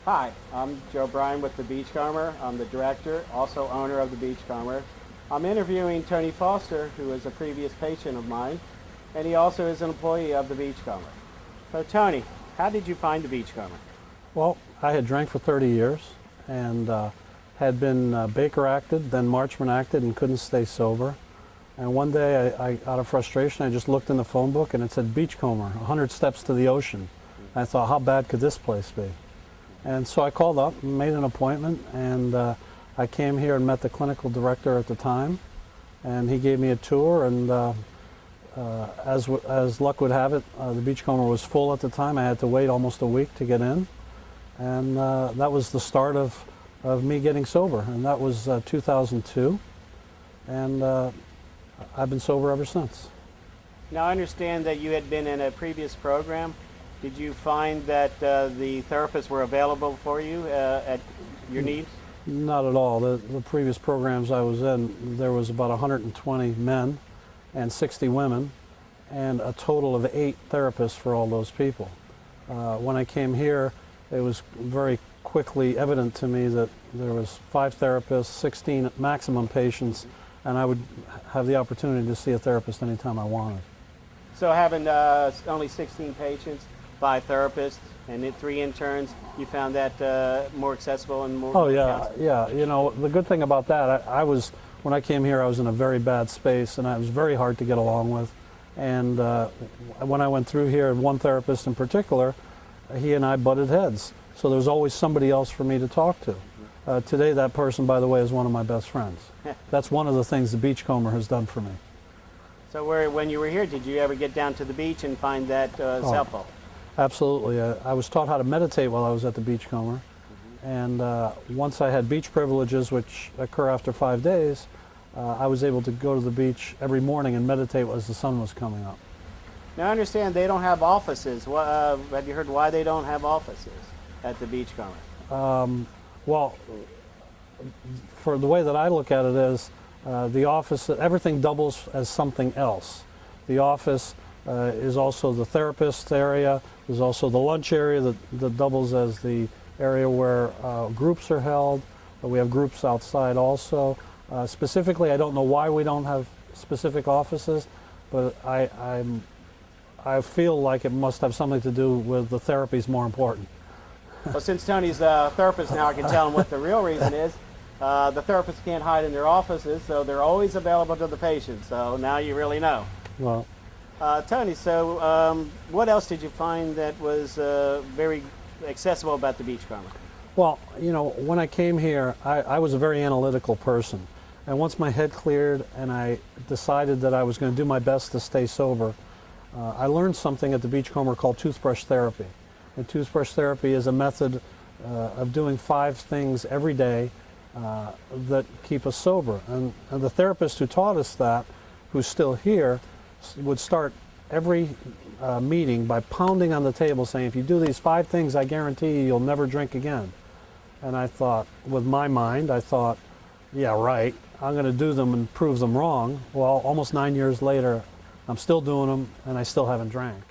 Hi, I'm Bryan with the Beachcomber. I'm the director, also owner of the Beachcomber. I'm interviewing Tony Foster, who is a previous patient of mine, and he also is an employee of the Beachcomber. So Tony, how did you find the Beachcomber? Well, I had drank for 30 years and had been Baker acted, then Marchman acted, and couldn't stay sober. And one day, out of frustration, I just looked in the phone book and it said Beachcomber, 100 steps to the ocean. And I thought, how bad could this place be? And so I called up and made an appointment, and I came here and met the clinical director at the time, and he gave me a tour, and as luck would have it, the Beachcomber was full at the time. I had to wait almost a week to get in, and that was the start of me getting sober, and that was 2002, and I've been sober ever since. Now I understand that you had been in a previous program. Did you find that the therapists were available for you at your needs? Not at all. The previous programs I was in, there was about 120 men and 60 women, and a total of 8 therapists for all those people. When I came here, it was very quickly evident to me that there was 5 therapists, 16 maximum patients, and I would have the opportunity to see a therapist anytime I wanted. So having only 16 patients, 5 therapists, and 3 interns, you found that more accessible and more... Oh yeah, yeah. You know, the good thing about that, when I came here, I was in a very bad space, and I was very hard to get along with. And when I went through here, one therapist in particular, he and I butted heads. So there was always somebody else for me to talk to. Today, that person, by the way, is one of my best friends. That's one of the things the Beachcomber has done for me. So when you were here, did you ever get down to the beach and find that helpful? Absolutely. I was taught how to meditate while I was at the Beachcomber, and once I had beach privileges, which occur after 5 days, I was able to go to the beach every morning and meditate as the sun was coming up. Now I understand they don't have offices. Have you heard why they don't have offices at the Beachcomber? Well, for the way that I look at it is, the office, everything doubles as something else. The office is also the therapist area. There's also the lunch area that doubles as the area where groups are held. We have groups outside also. Specifically, I don't know why we don't have specific offices, but I feel like it must have something to do with the therapy is more important. Well, since Tony's a therapist now, I can tell him what the real reason is. The therapists can't hide in their offices, so they're always available to the patient. So now you really know. Well, Tony, so what else did you find that was very accessible about the Beachcomber? Well, you know, when I came here, I was a very analytical person. And once my head cleared and I decided that I was going to do my best to stay sober, I learned something at the Beachcomber called toothbrush therapy. And toothbrush therapy is a method of doing 5 things every day that keep us sober. And the therapist who taught us that, who's still here, would start every meeting by pounding on the table saying, if you do these 5 things, I guarantee you'll never drink again. And I thought, with my mind, I thought, yeah, right, I'm going to do them and prove them wrong. Well, almost 9 years later, I'm still doing them, and I still haven't drank.